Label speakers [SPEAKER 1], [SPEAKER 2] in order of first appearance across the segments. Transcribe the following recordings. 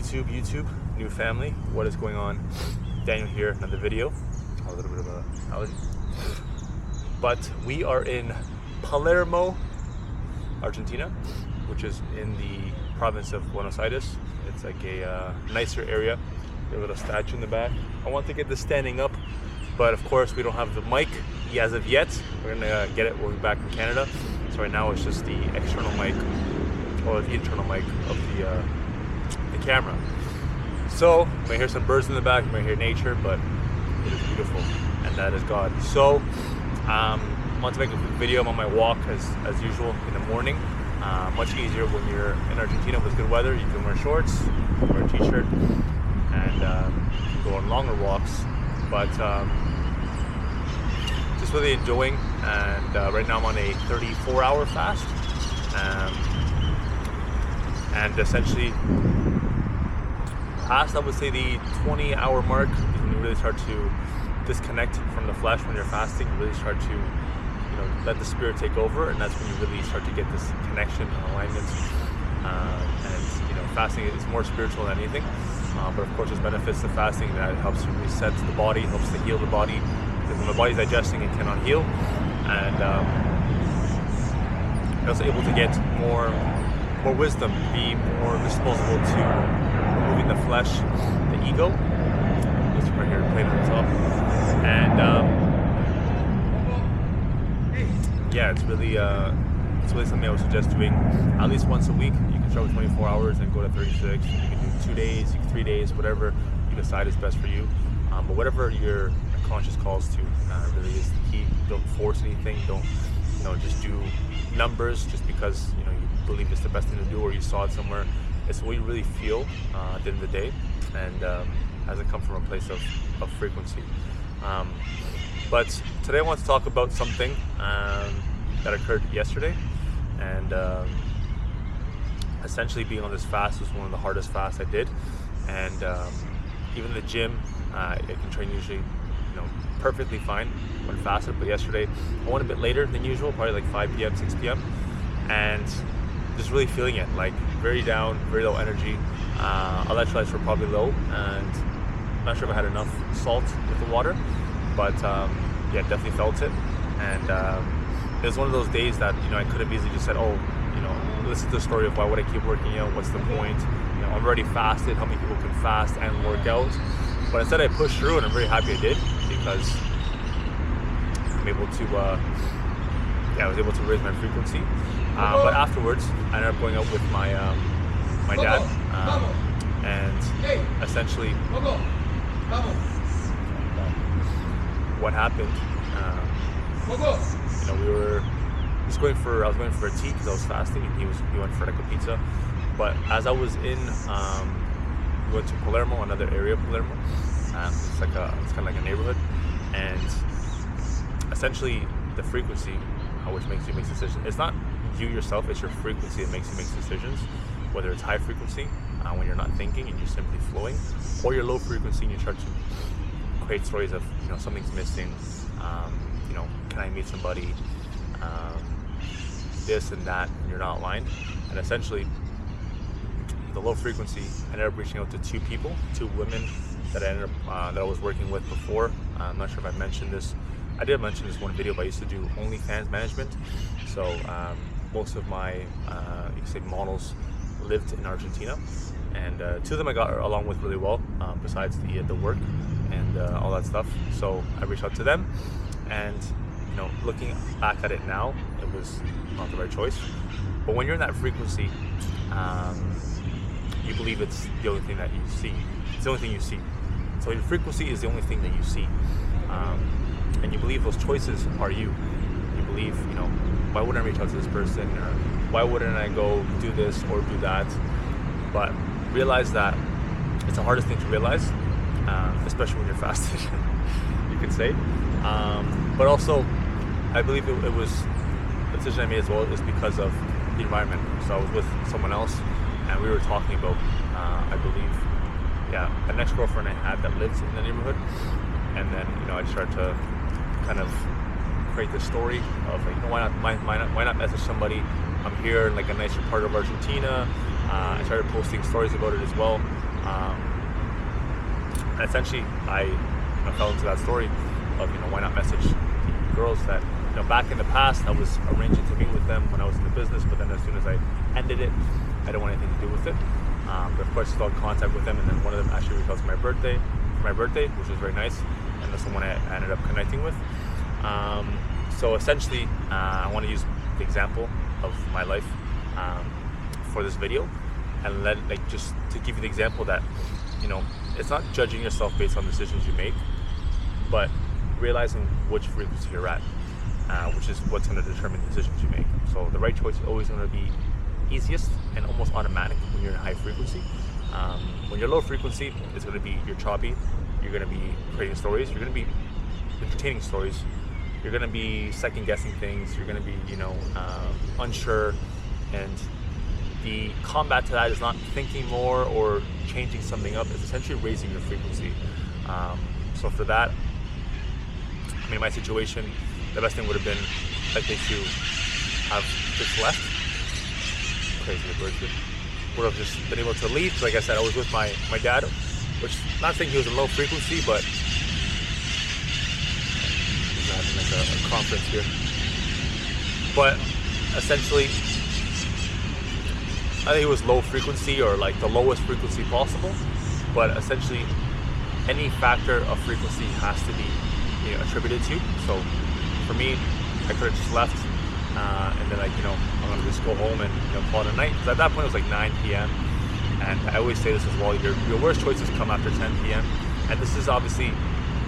[SPEAKER 1] YouTube, new family, what is going on? Daniel here, another video. A little bit of a allergy. But we are in Palermo, Argentina, which is in the province of Buenos Aires. It's like a nicer area. There's a little statue in the back. I want to get this standing up, but of course we don't have the mic as of yet. We're gonna get it when we're back in Canada. So right now it's just the external mic, or the internal mic of the camera. So you may hear some birds in the back, you may hear nature, but it is beautiful, and that is God. So I want to make a quick video. I'm on my walk as usual in the morning. Much easier when you're in Argentina with good weather. You can wear shorts, wear a t-shirt, and go on longer walks. But just really enjoying. And right now I'm on a 34-hour fast, and essentially past, I would say, the 20-hour mark is when you really start to disconnect from the flesh. When you're fasting, you really start to let the spirit take over, and that's when you really start to get this connection and alignment. And fasting is more spiritual than anything, but of course there's benefits to fasting. That it helps you reset the body, helps to heal the body, because when the body's digesting, it cannot heal. And you're also able to get more wisdom, be more disposable to removing the flesh, the ego. Just right here playing on the top. And yeah, it's really something I would suggest doing at least once a week. You can start with 24 hours and go to 36. You can do 2 days, 3 days, whatever you decide is best for you. But whatever your conscious calls to really is the key. Don't force anything. Don't just do numbers just because you believe it's the best thing to do or you saw it somewhere. It's what you really feel at the end of the day, and has it come from a place of frequency. But today I want to talk about something that occurred yesterday, and essentially being on this fast was one of the hardest fasts I did. And even the gym, I can train usually perfectly fine when fasted, but yesterday I went a bit later than usual, probably like 5 p.m., 6 p.m. and just really feeling it, like very down, very low energy. Electrolytes were probably low, and I'm not sure if I had enough salt with the water, but yeah, definitely felt it. And it was one of those days that I could have easily just said, oh, listen to the story of why would I keep working out? What's the point? I'm already fasted. How many people can fast and work out? But instead, I pushed through, and I'm very happy I did, because I'm able to. I was able to raise my frequency. But afterwards, I ended up going out with my dad, and essentially, what happened? I was going for a tea because I was fasting, and he went for like a pizza. But as I was in, we went to Palermo, another area of Palermo. It's kind of like a neighborhood, and essentially the frequency which makes you make decisions. It's not you yourself, it's your frequency that makes you make decisions. Whether it's high frequency, when you're not thinking and you're simply flowing, or your low frequency and you start to create stories of something's missing. Can I meet somebody? This and that, and you're not aligned. And essentially, the low frequency, I ended up reaching out to two women that I was working with before. I'm not sure if I mentioned this. I did mention this one video, but I used to do OnlyFans management. So most of my, you can say, models lived in Argentina, and two of them I got along with really well, besides the work and all that stuff. So I reached out to them, and looking back at it now, it was not the right choice. But when you're in that frequency, you believe it's the only thing that you see. It's the only thing you see. So your frequency is the only thing that you see. And you believe those choices are you. You believe, why wouldn't I reach out to this person? Or why wouldn't I go do this or do that? But realize that it's the hardest thing to realize, especially when you're fasted, you could say. But also, I believe it was the decision I made as well is because of the environment. So I was with someone else, and we were talking about, I believe, an ex-girlfriend I had that lives in the neighborhood. And then, I started to kind of create this story of, why not message somebody? I'm here in like a nicer part of Argentina. I started posting stories about it as well. And essentially, I fell into that story of why not message the girls that back in the past I was arranging to meet with them when I was in the business, but then as soon as I ended it, I didn't want anything to do with it. But of course, still in contact with them, and then one of them actually reached out for my birthday, which was very nice, and that's the one I ended up connecting with. So essentially, I want to use the example of my life for this video, and just to give you the example that it's not judging yourself based on decisions you make, but realizing which frequency you're at, which is what's going to determine the decisions you make. So the right choice is always going to be easiest and almost automatic when you're in high frequency. When you're low frequency, it's going to be you're choppy, you're going to be creating stories, you're going to be entertaining stories, you're going to be second guessing things, you're going to be unsure, and the combat to that is not thinking more or changing something up, it's essentially raising your frequency. So for that, in my situation, the best thing would have been likely to have just left. Crazy birds. Would have just been able to leave. Like I said, I was with my dad, which not saying he was in low frequency, but he's having like a conference here. But essentially, I think it was low frequency or like the lowest frequency possible. But essentially, any factor of frequency has to be attributed to. So for me, I could have just left and then I'm gonna just go home and call it a night. Because at that point it was like 9 p.m. and I always say this as well. Your worst choices come after 10 p.m. And this is obviously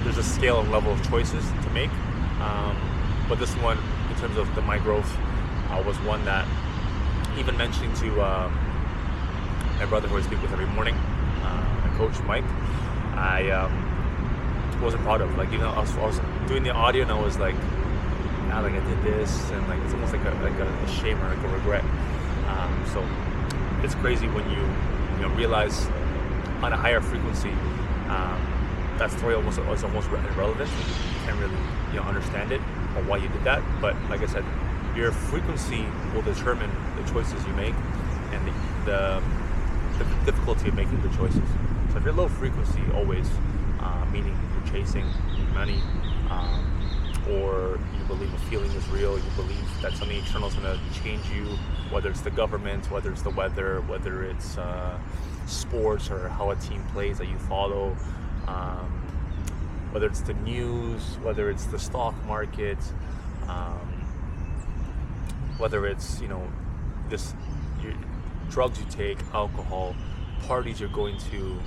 [SPEAKER 1] there's a scale and level of choices to make. But this one, in terms of my growth, was one that even mentioning to my brother who I speak with every morning, my coach Mike, I wasn't proud of. Like even though I was doing the audio and I was like, I did this, and like it's almost like a shame or like a regret. So it's crazy when you realize on a higher frequency that story is almost irrelevant. You can't really understand it or why you did that. But like I said, your frequency will determine the choices you make and the difficulty of making good choices. So if you're low frequency, always meaning you're chasing money, or you believe a feeling is real, you believe that something external is going to change you, whether it's the government, whether it's the weather, whether it's sports or how a team plays that you follow, whether it's the news, whether it's the stock market, whether it's drugs you take, alcohol, parties you're going to,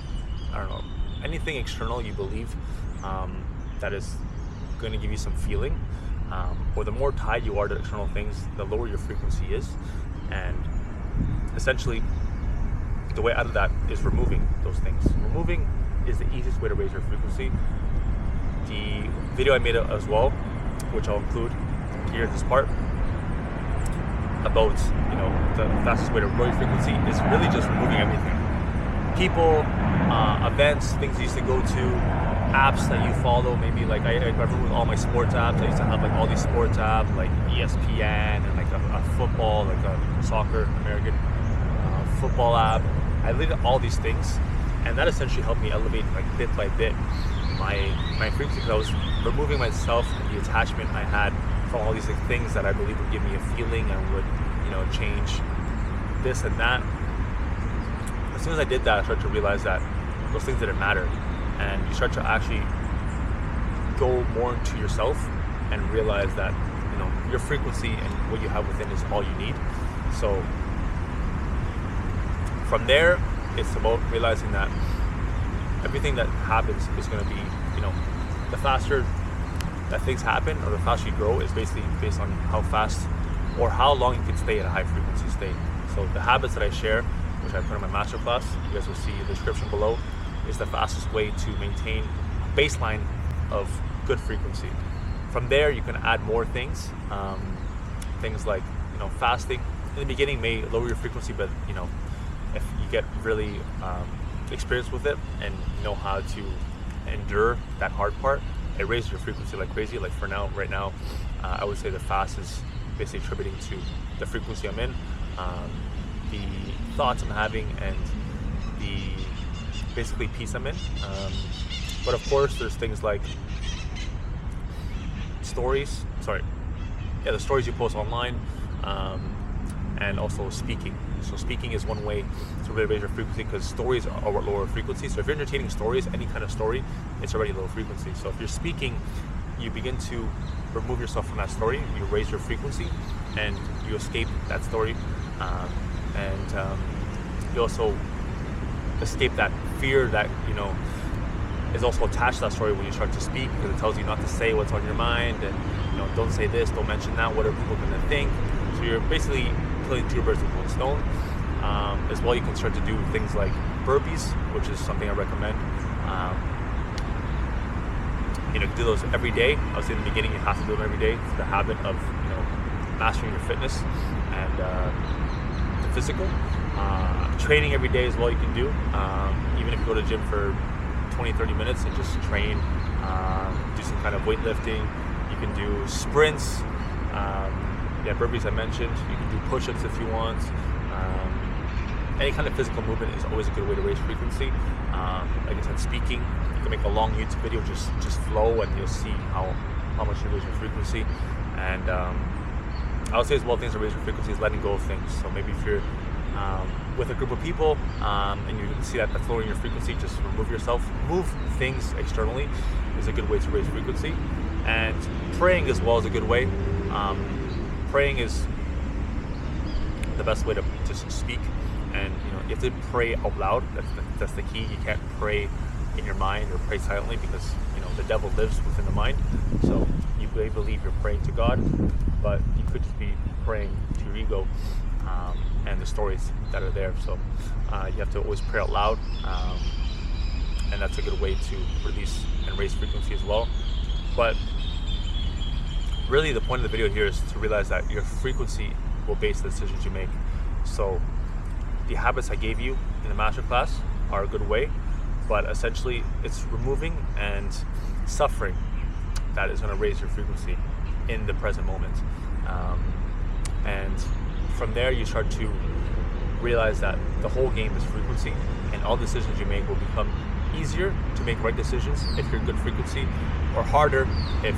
[SPEAKER 1] I don't know, anything external you believe that is going to give you some feeling, or the more tied you are to external things, the lower your frequency is. And essentially the way out of that is removing those things. Removing is the easiest way to raise your frequency. The video I made as well, which I'll include here at this part, about the fastest way to grow your frequency is really just removing everything. People, events, things you used to go to, apps that you follow. Maybe like I remember with all my sports apps, I used to have like all these sports apps like ESPN and like a football, like a soccer, American football app. I deleted all these things, and that essentially helped me elevate like bit by bit my frequency, because I was removing myself and the attachment I had from all these things that I believe would give me a feeling and would change this and that. As soon as I did that, I started to realize that those things didn't matter, and you start to actually go more into yourself and realize that your frequency and what you have within is all you need. So from there, it's about realizing that everything that happens is going to be, the faster that things happen or the faster you grow is basically based on how fast or how long you can stay at a high frequency state. So the habits that I share, which I put in my Masterclass, you guys will see in the description below, is the fastest way to maintain a baseline of good frequency. From there, you can add more things, things like fasting. In the beginning may lower your frequency, but if you get really experienced with it and know how to endure that hard part, it raises your frequency like crazy. Like right now, I would say the fast is basically attributing to the frequency I'm in, the thoughts I'm having, and the basically piece them in. But of course, there's things like the stories you post online, and also speaking. So speaking is one way to really raise your frequency, because stories are lower frequency. So if you're entertaining stories, any kind of story, it's already low frequency. So if you're speaking, you begin to remove yourself from that story, you raise your frequency, and you escape that story, and you also escape that fear that is also attached to that story when you start to speak, because it tells you not to say what's on your mind, and don't say this, don't mention that, what are people going to think. So you're basically killing two birds with one stone. As well, you can start to do things like burpees, which is something I recommend. Do those every day. Obviously in the beginning you have to do them every day for the habit of mastering your fitness and the physical. Training every day as well you can do. Even if you go to the gym for 20-30 minutes and just train, do some kind of weightlifting. You can do sprints, burpees I mentioned. You can do push-ups if you want. Any kind of physical movement is always a good way to raise frequency. Like I said, speaking, you can make a long YouTube video, just flow, and you'll see how much you raise your frequency. And I would say as well, things that raise your frequency is letting go of things. So maybe if you're with a group of people and you see that that's lowering your frequency, just remove yourself. Move things externally is a good way to raise frequency. And praying as well is a good way. Praying is the best way to just speak, and you have to pray out loud. That's the key. You can't pray in your mind or pray silently, because the devil lives within the mind. So you may believe you're praying to God, but you could just be praying to your ego and the stories that are there. So you have to always pray out loud, and that's a good way to release and raise frequency as well. But really the point of the video here is to realize that your frequency will base the decisions you make. So the habits I gave you in the masterclass are a good way, but essentially it's removing and suffering that is going to raise your frequency in the present moment. And from there you start to realize that the whole game is frequency, and all decisions you make will become easier to make right decisions if you're good frequency, or harder if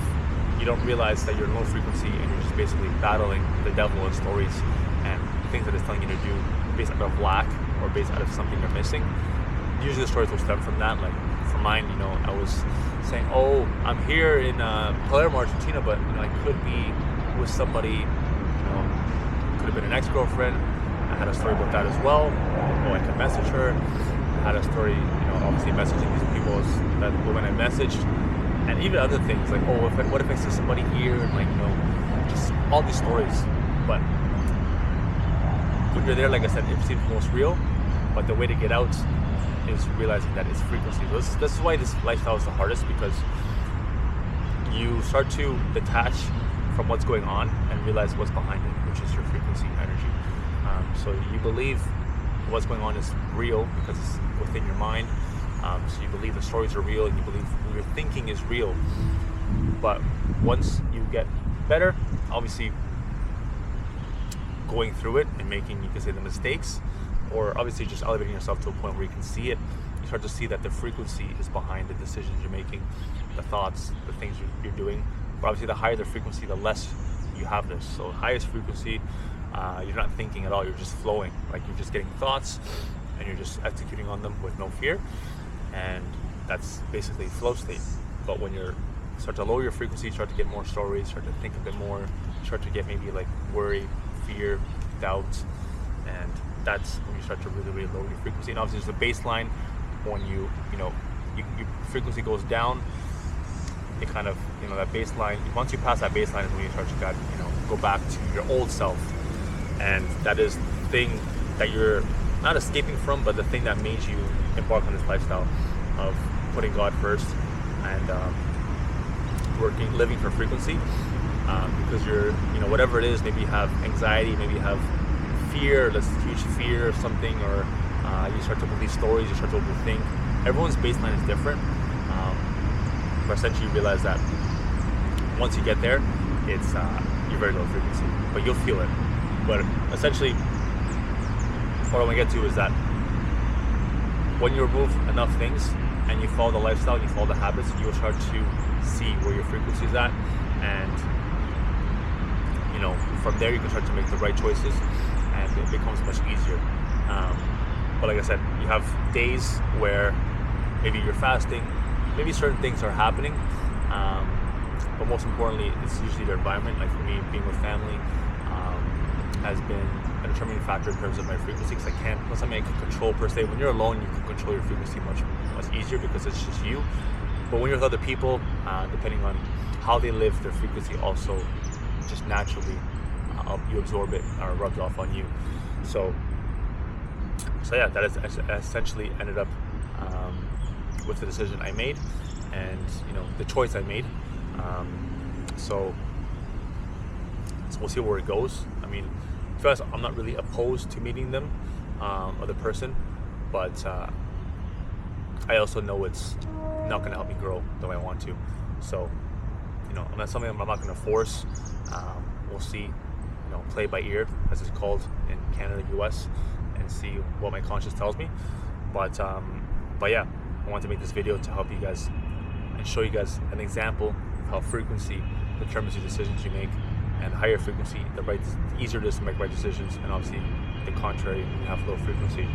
[SPEAKER 1] you don't realize that you're low frequency and you're just basically battling the devil and stories and things that it's telling you to do based out of lack or based out of something you're missing. Usually the stories will stem from that. Like for mine, I was saying, oh, I'm here in Palermo, Argentina, but I could be with somebody, could have been an ex-girlfriend. I had a story about that as well. Oh, I could message her. I had a story, obviously messaging these people, that women I messaged. And even other things like, oh, what if I see somebody here, and just all these stories. But when you're there, like I said, it seems most real. But the way to get out is realizing that it's frequency. This is why this lifestyle is the hardest, because you start to detach from what's going on and realize what's behind it, which is your frequency energy. So you believe what's going on is real because it's within your mind. So you believe the stories are real, and you believe your thinking is real. But once you get better, obviously going through it and making, you can say, the mistakes, or obviously just elevating yourself to a point where you can see it, you start to see that the frequency is behind the decisions you're making, the thoughts, the things you're doing. But obviously the higher the frequency, the less you have this. So highest frequency, you're not thinking at all, you're just flowing. Like you're just getting thoughts and you're just executing on them with no fear. And that's basically flow state. But when you start to lower your frequency, start to get more stories, start to think a bit more, start to get maybe like worry, fear, doubt, and that's when you start to really lower your frequency. And obviously there's a baseline. When your frequency goes down, it kind of, that baseline, once you pass that baseline is when you start to go back to your old self. And that is the thing that you're not escaping from, but the thing that made you embark on this lifestyle of putting God first and living for frequency, because you're, whatever it is, maybe you have anxiety, maybe you have fear, this huge fear of something, or you start to believe stories, you start to overthink. Everyone's baseline is different, but essentially you realize that once you get there, it's you're very low frequency, but you'll feel it. But essentially, what I want to get to is that when you remove enough things and you follow the lifestyle, you follow the habits, you'll start to see where your frequency is at, and from there you can start to make the right choices, and it becomes much easier. But like I said, you have days where maybe you're fasting, maybe certain things are happening, but most importantly, it's usually the environment. Like for me, being with family has been a determining factor in terms of my frequency, because I can't, unless I'm in control per se. When you're alone, you can control your frequency much easier because it's just you. But when you're with other people, depending on how they live, their frequency also just naturally you absorb it or rubs off on you. So yeah, that is essentially ended up with the decision I made, and the choice I made. So we'll see where it goes. I mean, to be honest, I'm not really opposed to meeting them, other person, but I also know it's not going to help me grow the way I want to. So that's something I'm not going to force. We'll see, play by ear, as it's called in Canada, US, and see what my conscience tells me. But yeah, I want to make this video to help you guys and show you guys an example of how frequency determines the decisions you make, and higher frequency, the easier it is to make right decisions, and obviously the contrary, you have low frequency.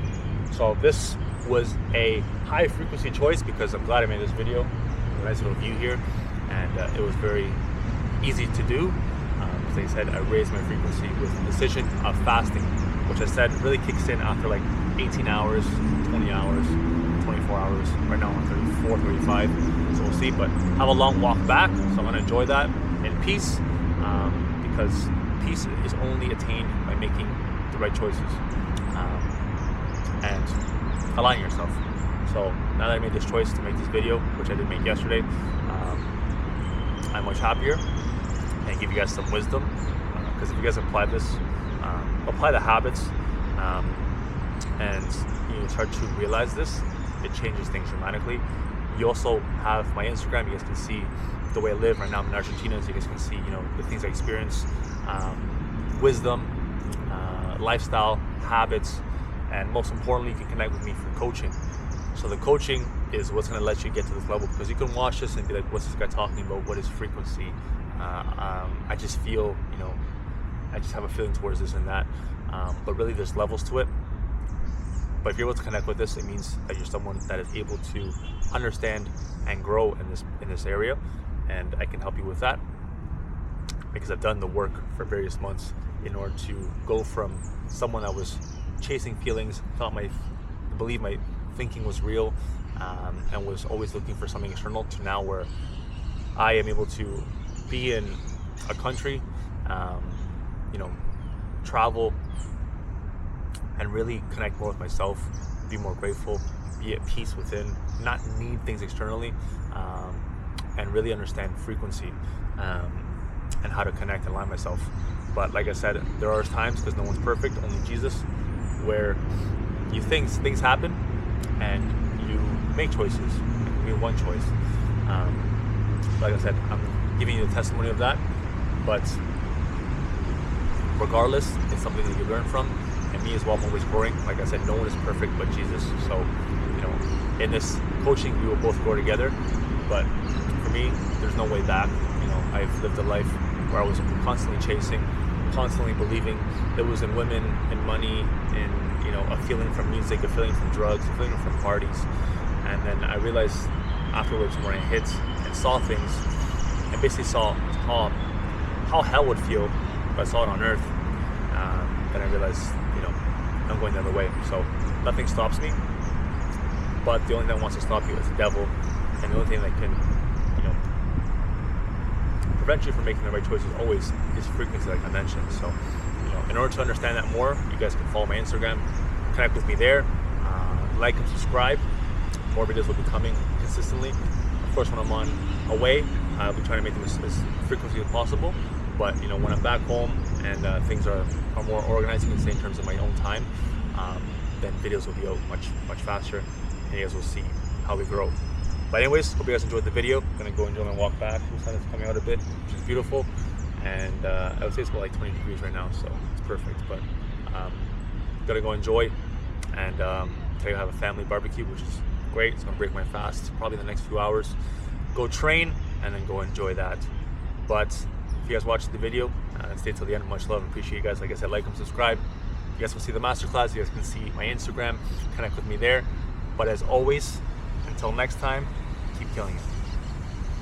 [SPEAKER 1] So this was a high frequency choice because I'm glad I made this video. A nice little view here, and it was very easy to do. Like I said, I raised my frequency with the decision of fasting, which I said really kicks in after like 18 hours, 20 hours, 24 hours. Right now I'm 34, 35, so we'll see. But have a long walk back, so I'm gonna enjoy that in peace, because peace is only attained by making the right choices and aligning yourself. So now that I made this choice to make this video, which I did make yesterday, I'm much happier, and give you guys some wisdom, because if you guys apply this, apply the habits, and you start to realize this, it changes things dramatically. You also have my Instagram. You guys can see the way I live. Right now I'm in Argentina, so you guys can see the things I experience, wisdom, lifestyle, habits, and most importantly, you can connect with me for coaching. So the coaching is what's going to let you get to this level, because you can watch this and be like, what's this guy talking about? What is frequency? I just feel, I just have a feeling towards this and that, but really there's levels to it. But if you're able to connect with this, it means that you're someone that is able to understand and grow in this area, and I can help you with that, because I've done the work for various months in order to go from someone that was chasing feelings, believe my thinking was real, and was always looking for something external, to now where I am able to be in a country, travel, and really connect more with myself, be more grateful, be at peace within, not need things externally, and really understand frequency, and how to connect and align myself. But like I said, there are times, because no one's perfect, only Jesus, where things happen and you make choices. It can be one choice. Like I said, I'm giving you the testimony of that, but regardless, it's something that you learn from. And me as well, I'm always growing. Like I said, no one is perfect but Jesus. So, in this coaching, we will both grow together. But for me, there's no way back. I've lived a life where I was constantly chasing, constantly believing it was in women and money, and a feeling from music, a feeling from drugs, a feeling from parties. And then I realized afterwards, when I hit and saw things, and basically saw how hell would feel if I saw it on earth, then I realized, I'm going the other way. So nothing stops me, but the only thing that wants to stop you is the devil, and the only thing that can, prevent you from making the right choices always is frequency, like I mentioned. So, in order to understand that more, you guys can follow my Instagram, connect with me there, like and subscribe. More videos will be coming consistently. Of course, when I'm away, I'll be trying to make them as frequently as possible. But when I'm back home and things are more organized, you can say, in terms of my own time, then videos will be out much faster, and you guys will see how we grow. But anyways, hope you guys enjoyed the video. I'm gonna go enjoy my walk back. The sun is coming out a bit, which is beautiful, and I would say it's about like 20 degrees right now, so it's perfect. But gotta go enjoy, and today I have a family barbecue, which is great. It's gonna break my fast probably in the next few hours. Go train and then go enjoy that. But if you guys watched the video and stay till the end, much love, appreciate you guys. Like I said, like and subscribe. You guys will see the masterclass. You guys can see my Instagram, connect with me there. But as always, until next time, keep killing it.